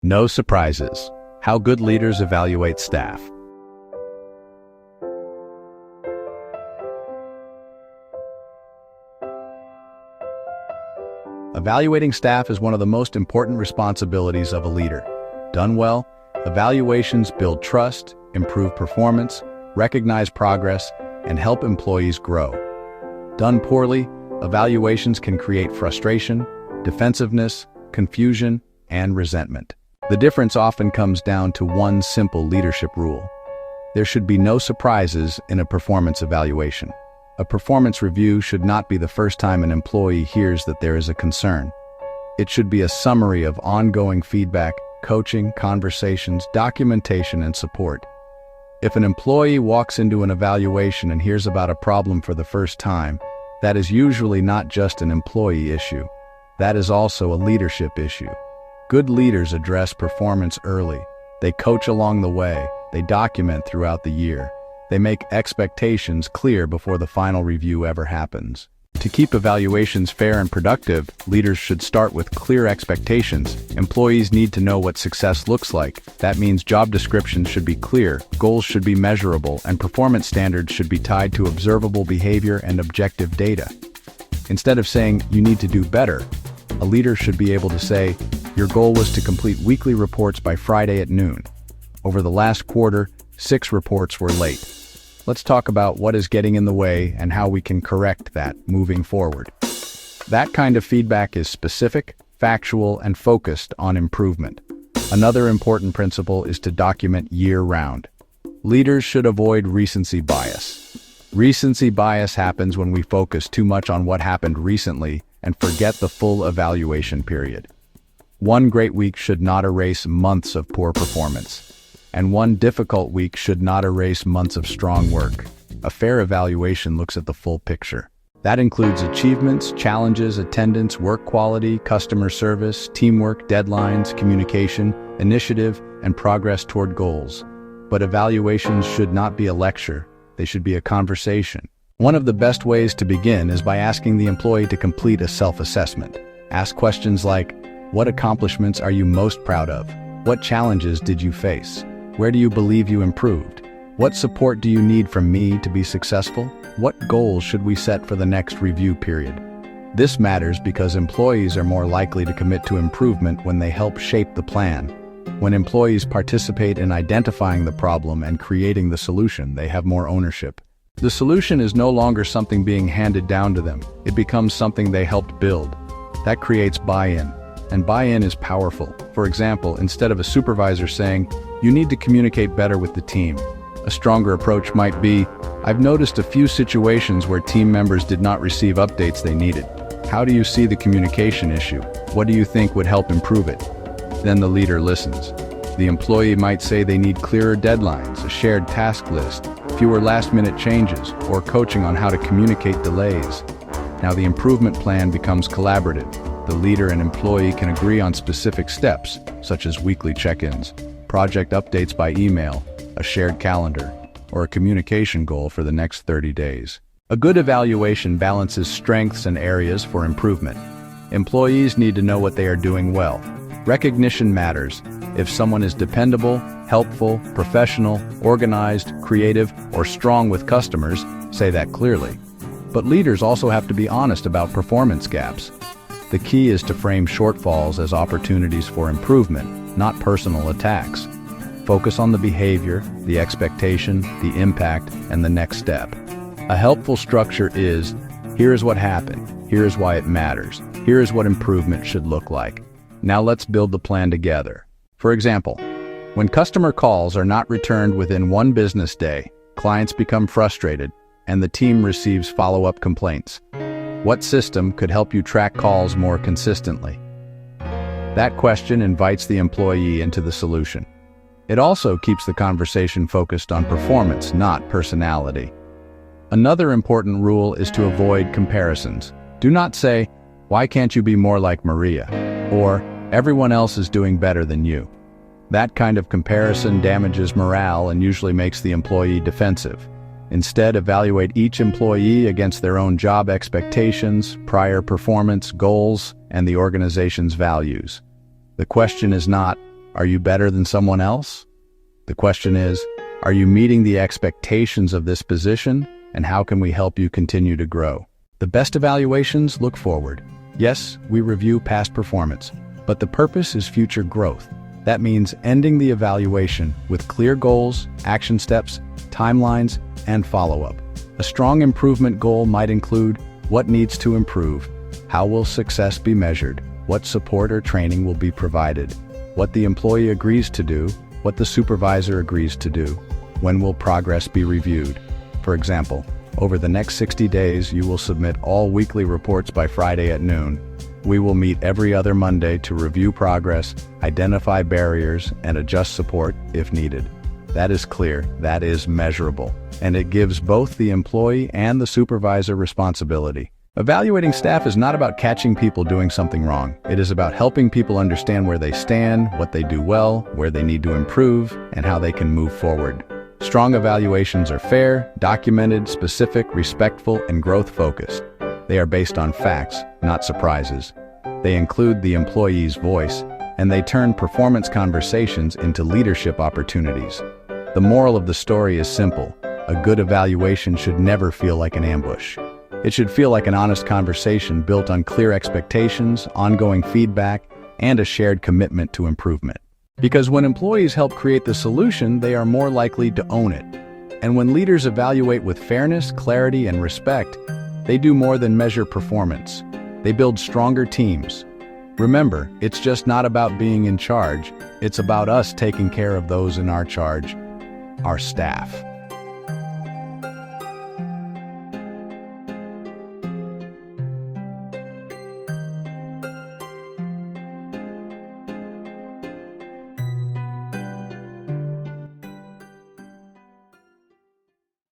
No surprises. How good leaders evaluate staff. Evaluating staff is one of the most important responsibilities of a leader. Done well, evaluations build trust, improve performance, recognize progress, and help employees grow. Done poorly, evaluations can create frustration, defensiveness, confusion, and resentment. The difference often comes down to one simple leadership rule. There should be no surprises in a performance evaluation. A performance review should not be the first time an employee hears that there is a concern. It should be a summary of ongoing feedback, coaching, conversations, documentation, and support. If an employee walks into an evaluation and hears about a problem for the first time, that is usually not just an employee issue. That is also a leadership issue. Good leaders address performance early. They coach along the way. They document throughout the year. They make expectations clear before the final review ever happens. To keep evaluations fair and productive, leaders should start with clear expectations. Employees need to know what success looks like. That means job descriptions should be clear, goals should be measurable, and performance standards should be tied to observable behavior and objective data. Instead of saying, "You need to do better," a leader should be able to say, "Your goal was to complete weekly reports by Friday at noon. Over the last quarter, 6 reports were late. Let's talk about what is getting in the way and how we can correct that moving forward." That kind of feedback is specific, factual, and focused on improvement. Another important principle is to document year-round. Leaders should avoid recency bias. Recency bias happens when we focus too much on what happened recently and forget the full evaluation period. One great week should not erase months of poor performance. And one difficult week should not erase months of strong work. A fair evaluation looks at the full picture. That includes achievements, challenges, attendance, work quality, customer service, teamwork, deadlines, communication, initiative, and progress toward goals. But evaluations should not be a lecture. They should be a conversation. One of the best ways to begin is by asking the employee to complete a self-assessment. Ask questions like, what accomplishments are you most proud of? What challenges did you face? Where do you believe you improved? What support do you need from me to be successful? What goals should we set for the next review period? This matters because employees are more likely to commit to improvement when they help shape the plan. When employees participate in identifying the problem and creating the solution, they have more ownership. The solution is no longer something being handed down to them. It becomes something they helped build. That creates buy-in. And buy-in is powerful. For example, instead of a supervisor saying, "You need to communicate better with the team," a stronger approach might be, "I've noticed a few situations where team members did not receive updates they needed. How do you see the communication issue? What do you think would help improve it?" Then the leader listens. The employee might say they need clearer deadlines, a shared task list, fewer last-minute changes, or coaching on how to communicate delays. Now the improvement plan becomes collaborative. The leader and employee can agree on specific steps, such as weekly check-ins, project updates by email, a shared calendar, or a communication goal for the next 30 days. A good evaluation balances strengths and areas for improvement. Employees need to know what they are doing well. Recognition matters. If someone is dependable, helpful, professional, organized, creative, or strong with customers, say that clearly. But leaders also have to be honest about performance gaps. The key is to frame shortfalls as opportunities for improvement, not personal attacks. Focus on the behavior, the expectation, the impact, and the next step. A helpful structure is, here is what happened, here is why it matters, here is what improvement should look like. Now let's build the plan together. For example, when customer calls are not returned within 1 business day, clients become frustrated, and the team receives follow-up complaints. What system could help you track calls more consistently? That question invites the employee into the solution. It also keeps the conversation focused on performance, not personality. Another important rule is to avoid comparisons. Do not say, "Why can't you be more like Maria?" or "Everyone else is doing better than you." That kind of comparison damages morale and usually makes the employee defensive. Instead, evaluate each employee against their own job expectations, prior performance, goals, and the organization's values. The question is not, Are you better than someone else? The question is, are you meeting the expectations of this position, and how can we help you continue to grow? The best evaluations look forward. Yes, we review past performance, but the purpose is future growth. That means ending the evaluation with clear goals, action steps, timelines, and follow-up. A strong improvement goal might include what needs to improve, how will success be measured, what support or training will be provided, what the employee agrees to do, what the supervisor agrees to do, when will progress be reviewed. For example, over the next 60 days, you will submit all weekly reports by Friday at noon. We will meet every other Monday to review progress, identify barriers, and adjust support if needed. That is clear, that is measurable, and it gives both the employee and the supervisor responsibility. Evaluating staff is not about catching people doing something wrong. It is about helping people understand where they stand, what they do well, where they need to improve, and how they can move forward. Strong evaluations are fair, documented, specific, respectful, and growth-focused. They are based on facts, not surprises. They include the employee's voice, and they turn performance conversations into leadership opportunities. The moral of the story is simple. A good evaluation should never feel like an ambush. It should feel like an honest conversation built on clear expectations, ongoing feedback, and a shared commitment to improvement. Because when employees help create the solution, they are more likely to own it. And when leaders evaluate with fairness, clarity, and respect, they do more than measure performance. They build stronger teams. Remember, it's just not about being in charge. It's about us taking care of those in our charge, our staff.